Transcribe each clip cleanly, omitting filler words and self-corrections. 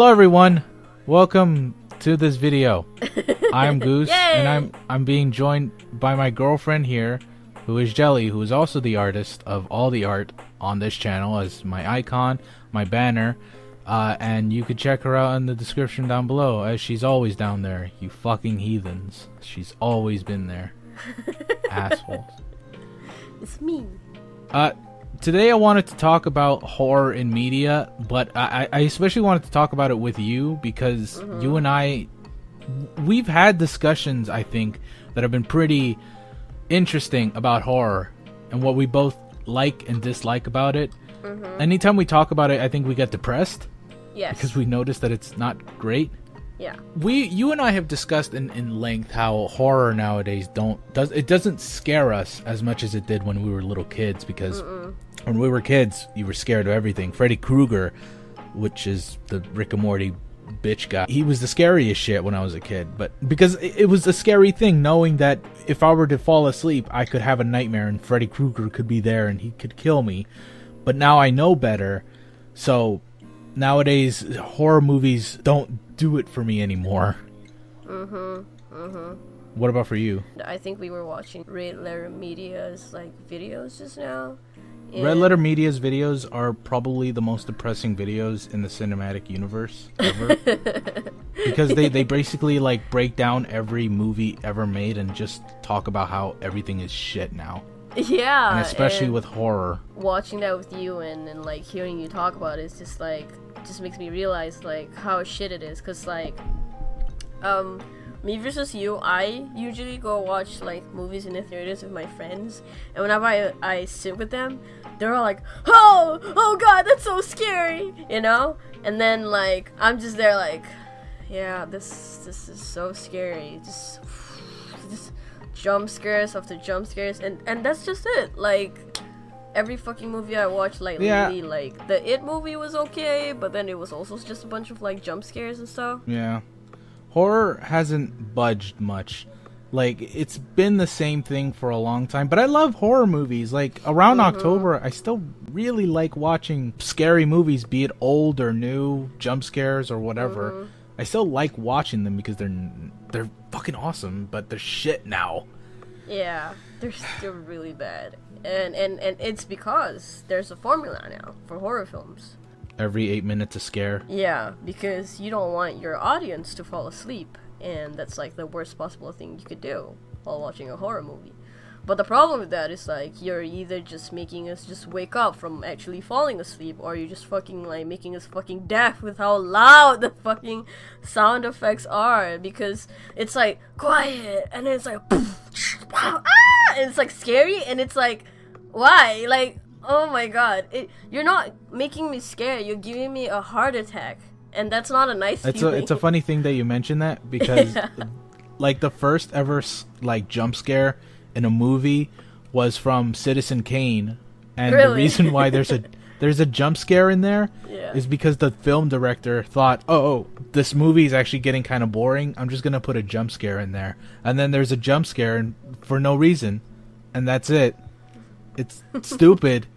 Hello everyone, welcome to this video. I'm Goose, Yay! and I'm being joined by my girlfriend here, who is Jelly, who is also the artist of all the art on this channel as my icon, my banner, and you could check her out in the description down below, as she's always down there, you fucking heathens. She's always been there. Assholes. It's me. Today I wanted to talk about horror in media, but I especially wanted to talk about it with you because you and I, we've had discussions, I think, that have been pretty interesting about horror and what we both like and dislike about it. Anytime we talk about it, I think we get depressed. Yes. Because we notice that it's not great. Yeah. You and I have discussed in length how horror nowadays doesn't scare us as much as it did when we were little kids, because when we were kids, you were scared of everything. Freddy Krueger, which is the Rick and Morty bitch guy, he was the scariest shit when I was a kid. But because it was a scary thing knowing that if I were to fall asleep, I could have a nightmare and Freddy Krueger could be there and he could kill me. But now I know better, so nowadays horror movies don't do it for me anymore. What about for you? I think we were watching Red Letter Media's videos just now. Red Letter Media's videos are probably the most depressing videos in the cinematic universe ever. Because they basically break down every movie ever made and just talk about how everything is shit now. Yeah. And especially with horror. Watching that with you and hearing you talk about it, it's just just makes me realize how shit it is, cause me versus you, I usually go watch movies in the theaters with my friends, and whenever I sit with them, they're all like, oh god, that's so scary, you know? And then I'm just there yeah, this is so scary, just jump scares after jump scares, and that's just it. Every fucking movie I watched lately, the It movie was okay, but then it was also just a bunch of jump scares and stuff. Yeah. Horror hasn't budged much. It's been the same thing for a long time, but I love horror movies. Around October, I still really like watching scary movies, be it old or new, jump scares or whatever. I still like watching them because they're fucking awesome, but they're shit now. Yeah, they're still really bad. And it's because there's a formula now for horror films. Every 8 minutes a scare. Yeah, because you don't want your audience to fall asleep, and that's the worst possible thing you could do while watching a horror movie. But the problem with that is you're either just making us just wake up from actually falling asleep, or you're just fucking making us fucking deaf with how loud the fucking sound effects are, because it's quiet and then it's ah! And it's scary, and it's why? Oh my god, you're not making me scared, you're giving me a heart attack, and that's not a nice feeling. It's a funny thing that you mentioned that, because the first ever jump scare in a movie was from Citizen Kane, and the reason why there's a jump scare in there is because the film director thought, oh, this movie is actually getting kind of boring, I'm just gonna put a jump scare in there, and then there's a jump scare for no reason, and that's it. It's stupid.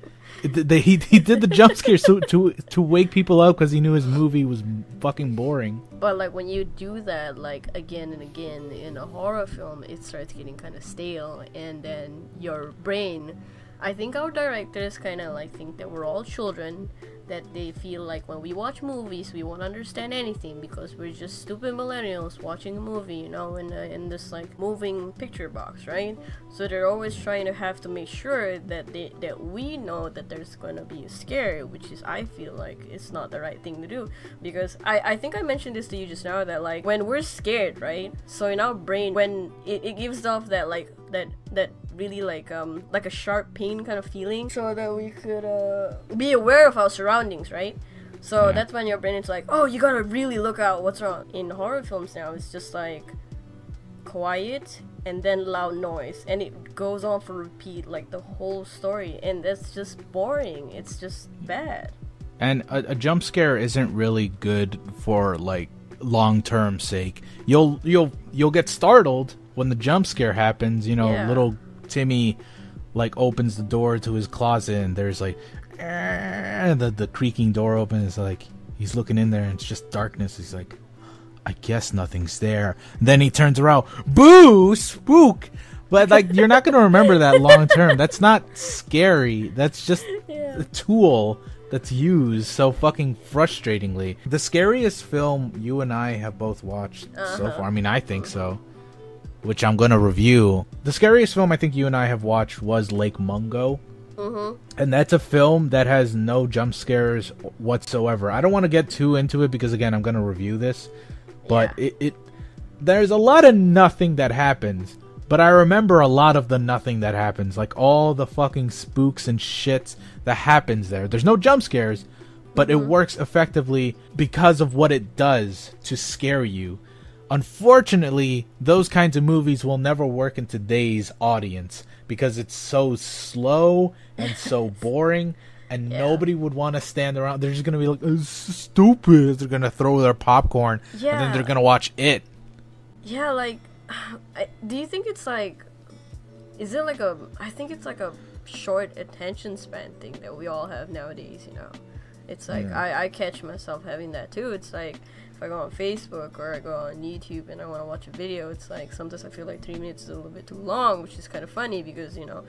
He did the jump scare to wake people up because he knew his movie was fucking boring. But when you do that again and again in a horror film, it starts getting kind of stale, and then your brain, I think our directors kind of think that we're all children, that they feel when we watch movies we won't understand anything because we're just stupid millennials watching a movie, you know, in this moving picture box, right? So they're always trying to have to make sure that we know that there's going to be a scare, which is, I feel it's not the right thing to do, because I think I mentioned this to you just now, that when we're scared, right, so in our brain, when it gives off that that really a sharp pain kind of feeling, so that we could be aware of our surroundings, right? So that's when your brain is oh, you gotta really look out what's wrong. In horror films now, it's just quiet and then loud noise, and it goes on for repeat the whole story, and that's just boring. It's just bad. And a jump scare isn't really good for long-term sake. You'll get startled when the jump scare happens, you know. Little Timmy opens the door to his closet, and there's the creaking door opens. It's He's looking in there and it's just darkness. He's like, I guess nothing's there. And then he turns around, boo, spook. But like, you're not gonna remember that long term. That's not scary. That's just a tool that's used so fucking frustratingly. The scariest film you and I have both watched so far, I mean, I think so, which I'm gonna review. The scariest film I think you and I have watched was Lake Mungo. And that's a film that has no jump scares whatsoever. I don't want to get too into it because, again, I'm going to review this. But there's a lot of nothing that happens. But I remember a lot of the nothing that happens. Like all the fucking spooks and shits that happens there. There's no jump scares, but it works effectively because of what it does to scare you. Unfortunately, those kinds of movies will never work in today's audience because it's so slow and so boring, and nobody would want to stand around. They're just going to be like, it's stupid. They're going to throw their popcorn, and then they're going to watch it. Yeah, like, do you think it's like, is it like I think it's like a short attention span thing that we all have nowadays, you know? It's like, I catch myself having that too. It's like, if I go on Facebook or I go on YouTube and I want to watch a video, it's like sometimes I feel like 3 minutes is a little bit too long, which is kind of funny because, you know,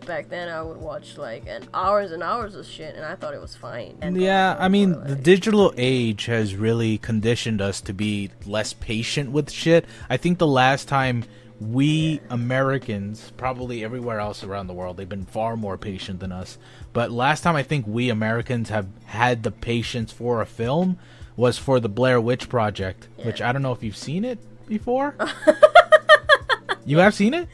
back then I would watch like hours and hours of shit and I thought it was fine. Yeah, I mean, the digital age has really conditioned us to be less patient with shit. I think the last time we Americans, probably everywhere else around the world, they've been far more patient than us. But last time I think we Americans have had the patience for a film was for the Blair Witch Project, which I don't know if you've seen it before. You have seen it?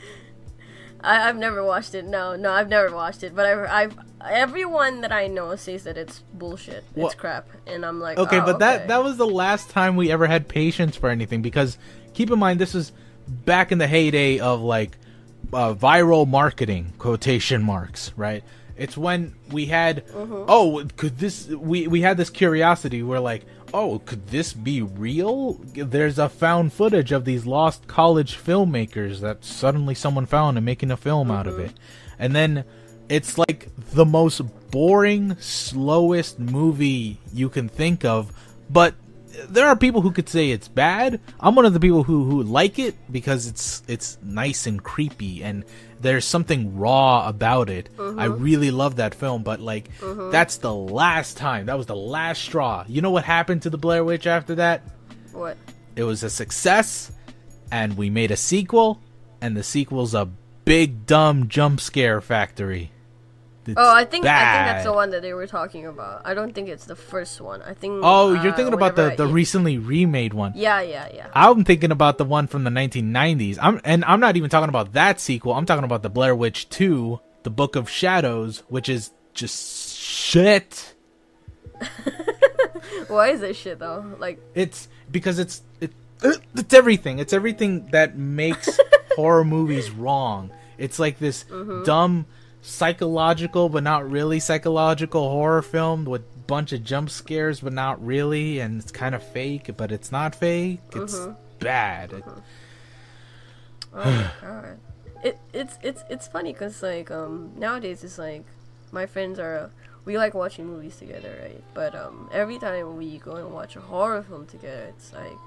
I've never watched it. No, I've never watched it. But I've everyone that I know says that it's bullshit. It's crap, and I'm like, okay, but that was the last time we ever had patience for anything. Because keep in mind, this is back in the heyday of like viral marketing, quotation marks, right? It's when we had, we had this curiosity. We're like, oh, could this be real? There's a found footage of these lost college filmmakers that suddenly someone found and making a film out of it. And then it's like the most boring, slowest movie you can think of. But there are people who could say it's bad. I'm one of the people who like it because it's nice and creepy and there's something raw about it. I really love that film, but like that's the last time. That was the last straw. You know what happened to the Blair Witch after that? What? It was a success, and we made a sequel, and the sequel's a big dumb jump scare factory. I think that's the one that they were talking about. I don't think it's the first one. I think. Oh, you're thinking about the recently remade one. Yeah. I'm thinking about the one from the 1990s. I'm not even talking about that sequel. I'm talking about the Blair Witch 2, The Book of Shadows, which is just shit. Why is it shit though? Like it's because it's everything. It's everything that makes horror movies wrong. It's like this dumb psychological but not really psychological horror film with a bunch of jump scares but not really, and it's kind of fake but it's not fake. It's bad. Oh my god. It's funny because like nowadays it's like my friends we like watching movies together, right? But every time we go and watch a horror film together, it's like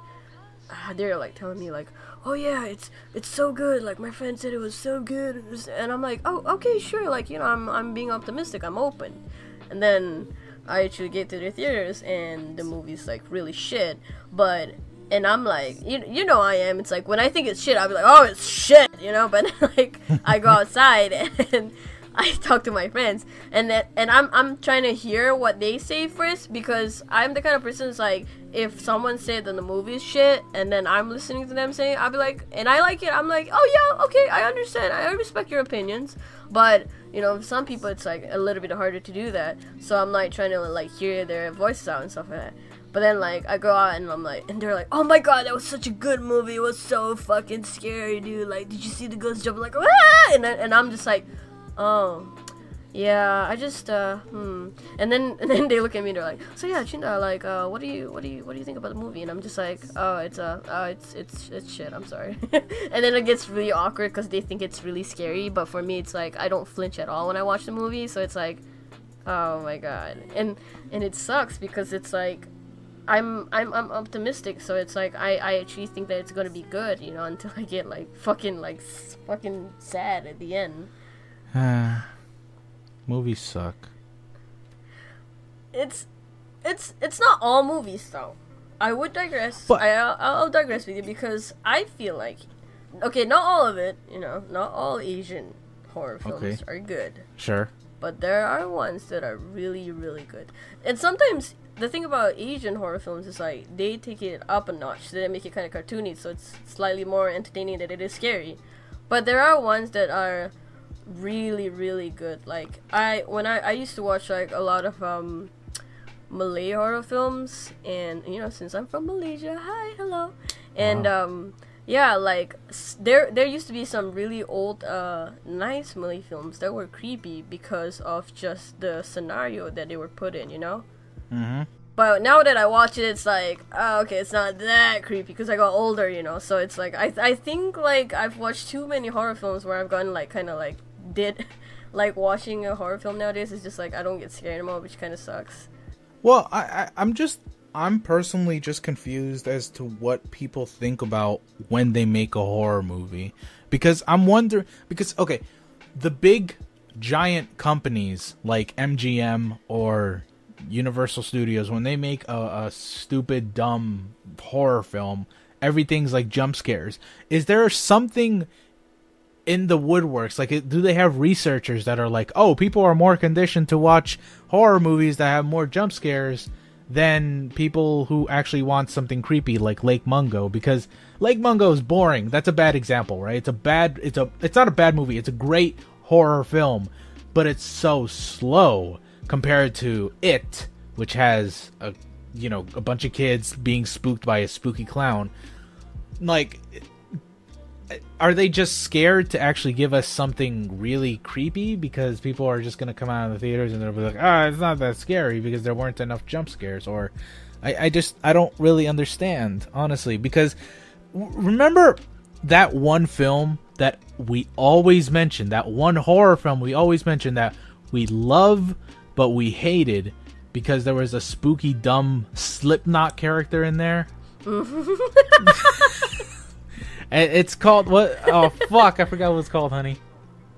they're like telling me like, oh yeah, it's so good, like my friend said it was so good, and I'm like, oh okay, sure, like, you know, I'm being optimistic, I'm open. And then I actually get to the theaters and the movie's like really shit, and I'm like, you know I am, it's like when I think it's shit I'll be like, oh it's shit, you know, but like I go outside and I talk to my friends and I'm trying to hear what they say first, because I'm the kind of person who's like, if someone said that the movie's shit and then I'm listening to them saying, I'll be like, and I like it, I'm like, oh yeah, okay, I understand, I respect your opinions. But you know, some people it's like a little bit harder to do that, so I'm like trying to like hear their voices out and stuff like that. But then like I go out and I'm like, and they're like, oh my god, that was such a good movie, it was so fucking scary, dude, like did you see the ghost jump, like ah! and I'm just like, oh yeah, I just and then they look at me and they're like, so yeah, Chinda, like what do you think about the movie? And I'm just like, oh it's shit, I'm sorry. And then it gets really awkward because they think it's really scary, but for me it's like I don't flinch at all when I watch the movie, so it's like, oh my god. And it sucks because it's like I'm optimistic, so it's like I actually think that it's gonna be good, you know, until I get like fucking sad at the end. Movies suck. It's not all movies though. I would digress. But I'll digress with you because I feel like, okay, not all of it, you know, not all Asian horror films are good. Sure. But there are ones that are really, really good. And sometimes the thing about Asian horror films is like they take it up a notch. So they make it kind of cartoony, so it's slightly more entertaining than it is scary. But there are ones that are really, really good. Like I used to watch like a lot of Malay horror films, and you know, since I'm from Malaysia, hi, hello, and wow. yeah, like there used to be some really old nice Malay films that were creepy because of just the scenario that they were put in, you know. But now that I watch it, it's like, oh, okay, it's not that creepy because I got older, you know. So it's like I think like I've watched too many horror films where I've gotten like kind of like like watching a horror film nowadays is just like I don't get scared anymore, which kind of sucks. Well, I'm personally just confused as to what people think about when they make a horror movie. Because I'm wondering, because, okay, the big giant companies like MGM or Universal Studios, when they make a stupid, dumb horror film, everything's like jump scares. Is there something in the woodworks? Like, do they have researchers that are like, oh, people are more conditioned to watch horror movies that have more jump scares than people who actually want something creepy like Lake Mungo? Because Lake Mungo is boring. That's a bad example, right? It's not a bad movie. It's a great horror film, but it's so slow compared to It, which has a bunch of kids being spooked by a spooky clown. Like, are they just scared to actually give us something really creepy because people are just going to come out of the theaters and they'll be like, it's not that scary because there weren't enough jump scares? Or I don't really understand, honestly, because remember that one film that we always mention, that one horror film we always mention that we love but we hated because there was a spooky, dumb Slipknot character in there? It's called what? Oh fuck! I forgot what it's called, honey.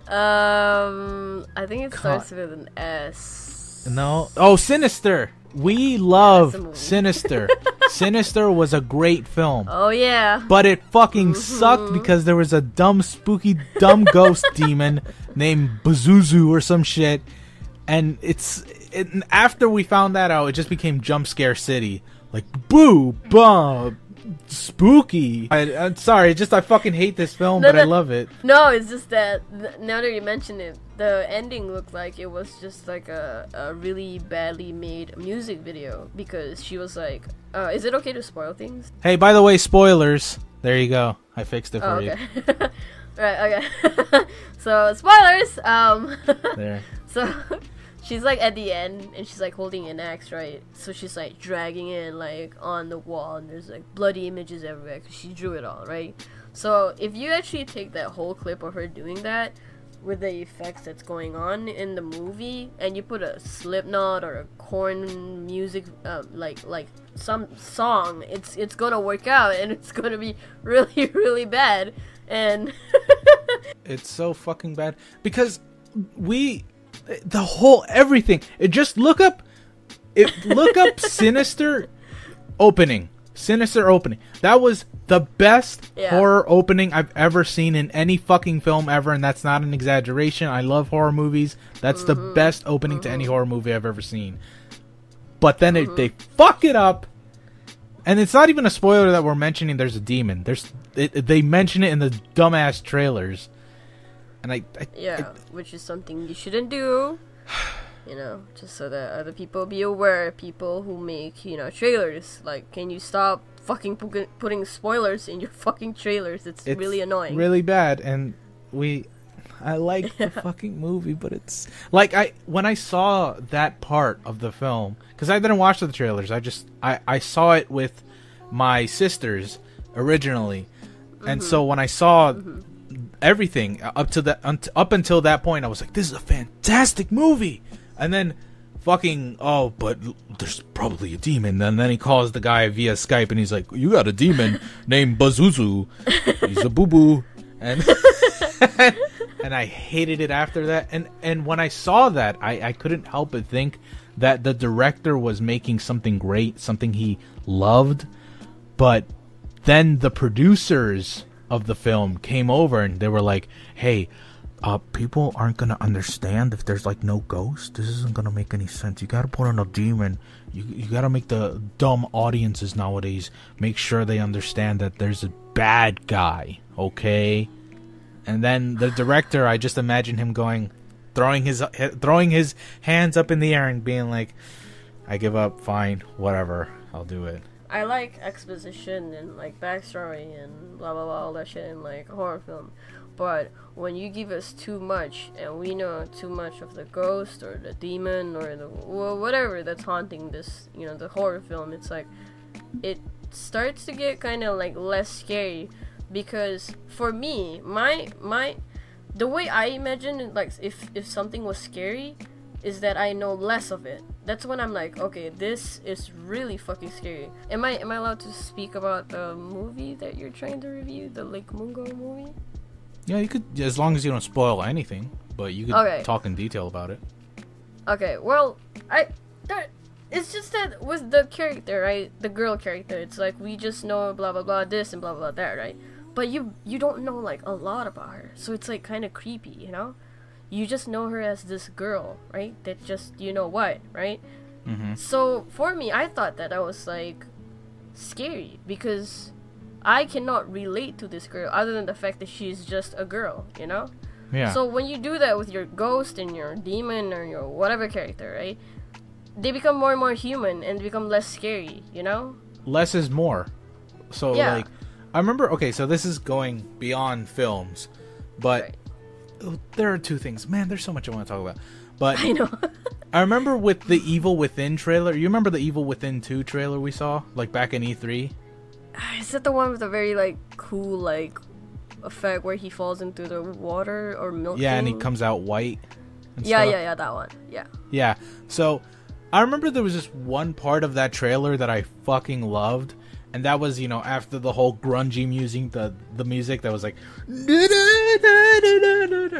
I think it starts with an S. No. Oh, Sinister. We love Sinister. Sinister was a great film. Oh yeah. But it fucking sucked because there was a dumb, spooky, dumb ghost demon named Bazuzu or some shit, and after we found that out, it just became Jump Scare City. Like boo, bum. Spooky. I'm sorry, I fucking hate this film, but I love it. No, it's just that now that you mention it, the ending looked like it was just like a really badly made music video because she was like, is it okay to spoil things? Hey, by the way, spoilers. There you go. I fixed it for you. Right, okay. So, spoilers! There. So, she's like at the end and she's like holding an axe, right? So she's like dragging it like on the wall and there's like bloody images everywhere because she drew it all, right? So if you actually take that whole clip of her doing that with the effects that's going on in the movie and you put a Slipknot or a Korn music like some song, it's gonna work out and it's gonna be really, really bad. And it's so fucking bad because the whole everything. Look up Sinister opening. Sinister opening. That was the best horror opening I've ever seen in any fucking film ever, and that's not an exaggeration. I love horror movies. That's the best opening to any horror movie I've ever seen. But then they fuck it up, and it's not even a spoiler that we're mentioning there's a demon. They mention it in the dumbass trailers. And which is something you shouldn't do, you know, just so that other people be aware. People who make, trailers, like, can you stop fucking putting spoilers in your fucking trailers? It's really annoying, really bad. And I like the fucking movie, but it's like when I saw that part of the film, because I didn't watch the trailers, I saw it with my sisters originally, and so when I saw everything up until that point, I was like, this is a fantastic movie. And then fucking, oh, but there's probably a demon. And then he calls the guy via Skype and he's like, you got a demon named Bazuzu. He's a boo-boo. And and I hated it after that. And when I saw that, I couldn't help but think that the director was making something great, something he loved. But then the producers of the film came over and they were like, hey, people aren't gonna understand if there's like no ghost. This isn't gonna make any sense. You gotta put on a demon. You gotta make the dumb audiences nowadays make sure they understand that there's a bad guy, okay? And then the director, I just imagine him throwing his hands up in the air and being like, I give up, fine, whatever, I'll do it. I like exposition and like backstory and blah blah blah, all that shit in like a horror film. But when you give us too much and we know too much of the ghost or the demon or the whatever that's haunting this, the horror film, it's like it starts to get kind of like less scary. Because for me, the way I imagine it, like if something was scary, is that I know less of it. That's when I'm like, okay, this is really fucking scary. Am I allowed to speak about the movie that you're trying to review, the Lake Mungo movie? Yeah, you could, as long as you don't spoil anything, but you could talk in detail about it. Okay, well, it's just that with the character, right, the girl character, it's like we just know blah blah blah this and blah blah that, right? But you don't know like a lot about her, so it's like kind of creepy, You just know her as this girl, right? That just what, right? Mm-hmm. So for me, I thought that was like scary because I cannot relate to this girl other than the fact that she's just a girl, Yeah. So when you do that with your ghost and your demon or your whatever character, right? They become more and more human and become less scary, Less is more. So like, I remember. Okay, so this is going beyond films, but there are two things. Man, there's so much I want to talk about. But I know. I remember with the Evil Within trailer. You remember the Evil Within 2 trailer we saw, like back in E3? Is that the one with a very like cool like effect where he falls into the water or milk? Yeah, thing? and he comes out white. Yeah, that one. Yeah. Yeah. So I remember there was just one part of that trailer that I fucking loved, and that was after the whole grungy music, the music that was like,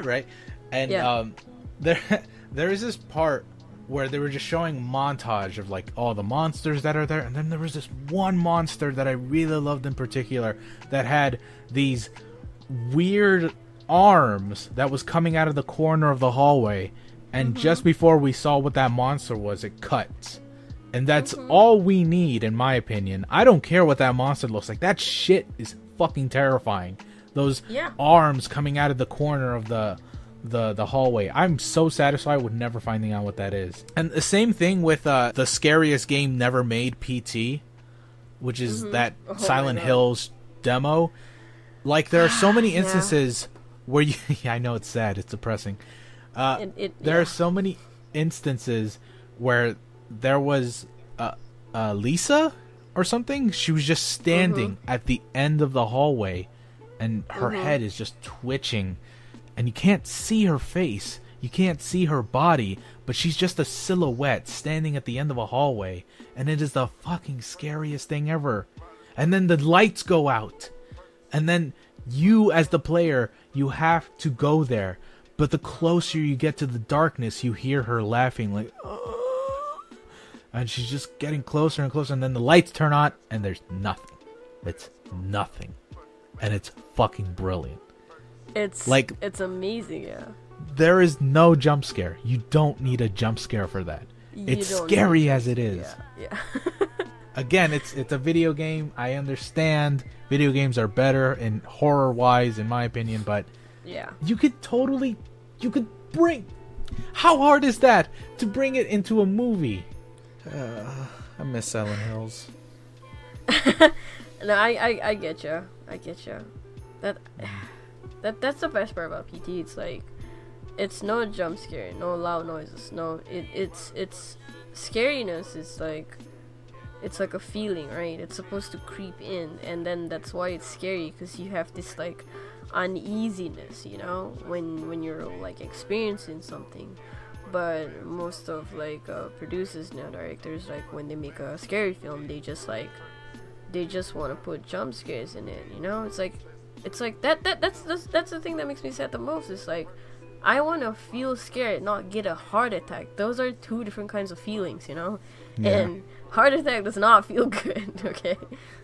right? And there is this part where they were just showing montage of like all the monsters that are there, and then there was this one monster that I really loved in particular that had these weird arms that was coming out of the corner of the hallway, and just before we saw what that monster was, it cuts. And that's all we need, in my opinion. I don't care what that monster looks like. That shit is fucking terrifying. Those arms coming out of the corner of the hallway. I'm so satisfied with never finding out what that is. And the same thing with the scariest game never made, PT, which is that Silent Hills demo. Like, there are so many instances where you... I know it's sad. It's depressing. There are so many instances where there was Lisa or something. She was just standing at the end of the hallway, and her head is just twitching, and you can't see her face, you can't see her body, but she's just a silhouette standing at the end of a hallway, and it is the fucking scariest thing ever. And then the lights go out, and then you as the player, you have to go there, but the closer you get to the darkness, you hear her laughing like, and she's just getting closer and closer, and then the lights turn on, and there's nothing. It's nothing. And it's fucking brilliant. It's amazing, yeah. There is no jump scare. You don't need a jump scare for that. It's scary as it is. Yeah. Again, it's a video game. I understand video games are better in horror-wise, in my opinion, but you could bring... How hard is that to bring it into a movie? I miss Silent Hills. No, I get you. That's the best part about PT. It's like, it's no jump scare, no loud noises, it's scariness. It's like a feeling, right? It's supposed to creep in, and then that's why it's scary, because you have this like uneasiness, when you're like experiencing something. But most of like producers now, directors, like when they make a scary film, they just want to put jump scares in it. You know, it's like that's the thing that makes me sad the most. It's like I want to feel scared, not get a heart attack. Those are two different kinds of feelings, you know. Yeah. And heart attack does not feel good. Okay,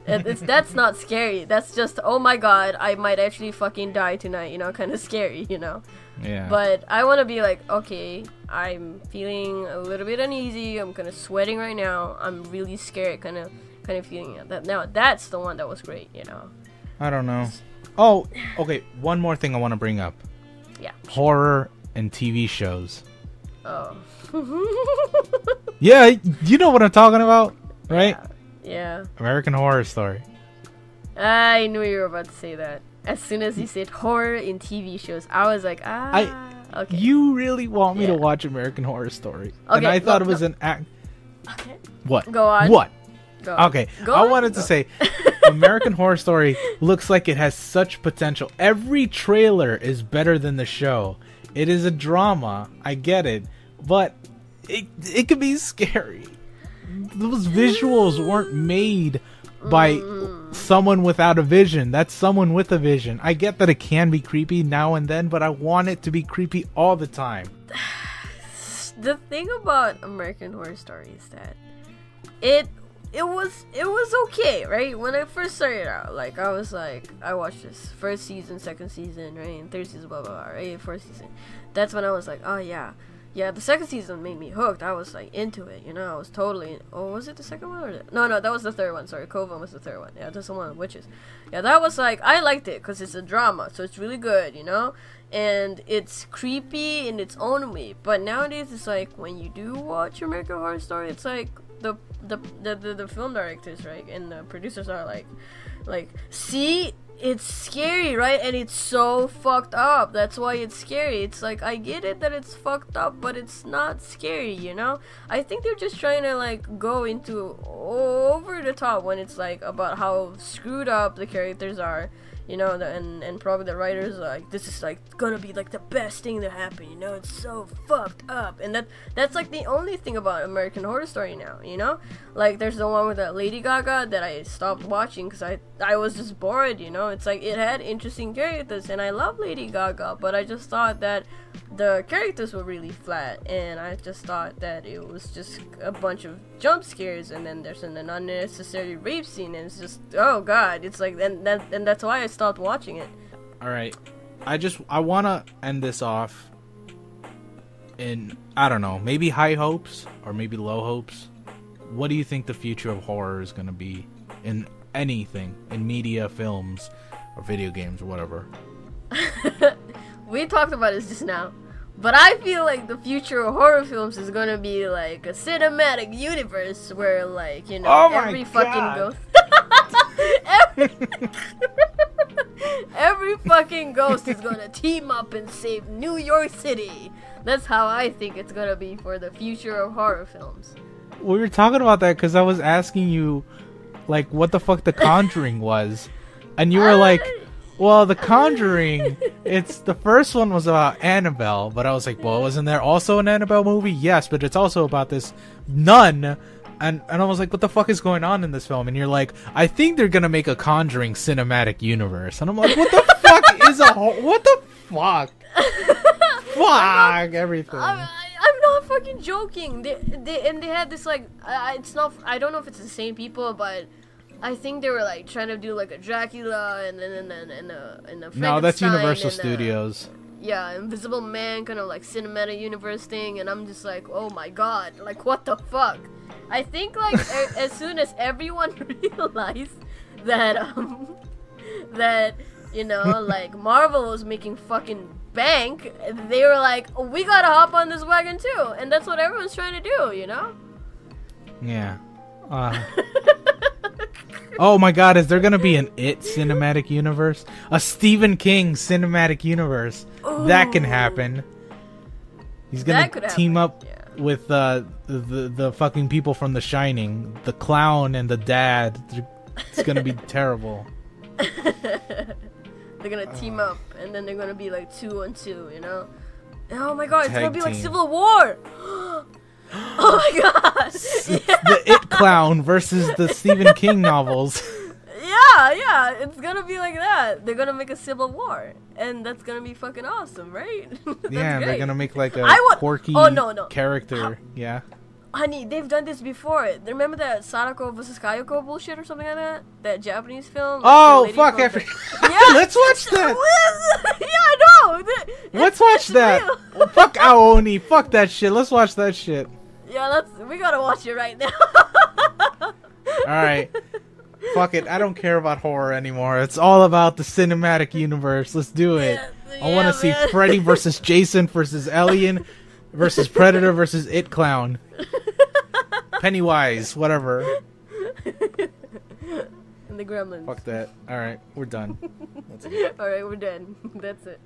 that's not scary. That's just, oh my god, I might actually fucking die tonight. You know, kind of scary. You know. Yeah. But I want to be like, okay, I'm feeling a little bit uneasy. I'm kind of sweating right now. I'm really scared. Kind of feeling that. Now that's the one that was great. You know. I don't know. Oh, okay. One more thing I want to bring up. Yeah. Horror and TV shows. Oh. Yeah, you know what I'm talking about, right? Yeah. American Horror Story. I knew you were about to say that. As soon as you said horror in TV shows, I was like, okay. You really want me to watch American Horror Story? Okay, and I thought it was an act. Okay. What? Go on. What? Go on. Okay. Go I on. wanted to say, American Horror Story looks like it has such potential. Every trailer is better than the show. It is a drama. I get it, but it could be scary. Those visuals weren't made by someone without a vision. That's someone with a vision. I get that it can be creepy now and then, but I want it to be creepy all the time. The thing about American Horror Story is that it was okay, right? When I first started out, like I was like, I watched this first season, second season, right, and third season, blah blah blah, right, fourth season. That's when I was like, oh yeah. The second season made me hooked. I was like into it, you know. I was totally. Oh, was it the second one or no? That was the third one. Sorry, Coven was the third one. Yeah, that's the one with witches. Yeah, that was like, I liked it because it's a drama, so it's really good, you know. And it's creepy in its own way. But nowadays, it's like when you do watch American Horror Story, it's like the film directors, right, and the producers are like, see. It's scary, right? And it's so fucked up. That's why it's scary. It's like, I get it that it's fucked up, but it's not scary, you know? I think they're just trying to, like, go into over the top when it's, like, about how screwed up the characters are, you know? And probably the writers are like, this is, like, gonna be, like, the best thing to happen, you know? It's so fucked up. And that's, like, the only thing about American Horror Story now, you know? Like, there's the one with that Lady Gaga that I stopped watching because I was just bored, you know? It's like, it had interesting characters, and I love Lady Gaga, but I just thought that the characters were really flat, and I just thought that it was just a bunch of jump scares, and then there's an unnecessary rape scene, and it's just, oh god, it's like, and that's why I stopped watching it. Alright, I want to end this off in, I don't know, maybe high hopes, or maybe low hopes. What do you think the future of horror is going to be in anything, in media, films, or video games, or whatever? We talked about this just now, but I feel like the future of horror films is gonna be like a cinematic universe where, like, you know, every fucking ghost every fucking ghost is gonna team up and save New York City. That's how I think it's gonna be for the future of horror films. We were talking about that because I was asking you, like, what the fuck The Conjuring was, and you were like, well, The Conjuring, it's, the first one was about Annabelle, but I was like, well, wasn't there also an Annabelle movie? Yes, but it's also about this nun, and I was like, what the fuck is going on in this film? And you're like, I think they're gonna make a Conjuring cinematic universe, and I'm like, what the fuck is what the fuck? Fuck everything. I'm not fucking joking. They had this, like, it's not, I don't know if it's the same people, but I think they were, like, trying to do, like, a Dracula and then a No, that's Frankenstein Universal and Studios. Yeah, Invisible Man kind of, like, cinematic universe thing, and I'm just like, oh my god, like, what the fuck? I think, like, as soon as everyone realized that, that, you know, like, Marvel was making fucking bank, they were like, oh, we gotta hop on this wagon too, and that's what everyone's trying to do, you know? Yeah. Oh my god, is there gonna be an It cinematic universe? A Stephen King cinematic universe? Ooh. That can happen. He's gonna team up with the fucking people from The Shining, the clown and the dad. It's gonna be terrible. They're gonna team up, and then they're gonna be like 2-on-2, you know? Oh my god, it's Tag gonna be like team. Civil War! Oh my god! The It Clown versus the Stephen King novels. Yeah, it's gonna be like that. They're gonna make a Civil War, and that's gonna be fucking awesome, right? Yeah, great. they're gonna make like a quirky character. Yeah. Honey, they've done this before. Remember that Sadako vs. Kayako bullshit or something like that? That Japanese film? Oh, fuck, I forgot. Yeah! Let's watch that! Yeah, I know! Let's watch that! Well, fuck Aoni, fuck that shit, let's watch that shit. Yeah, we gotta watch it right now. Alright. Fuck it, I don't care about horror anymore. It's all about the cinematic universe. Let's do it. I want to see Freddy versus Jason versus Alien versus Predator versus It Clown. Pennywise, whatever. And the Gremlins. Fuck that. Alright, we're done. Alright, we're done. That's it.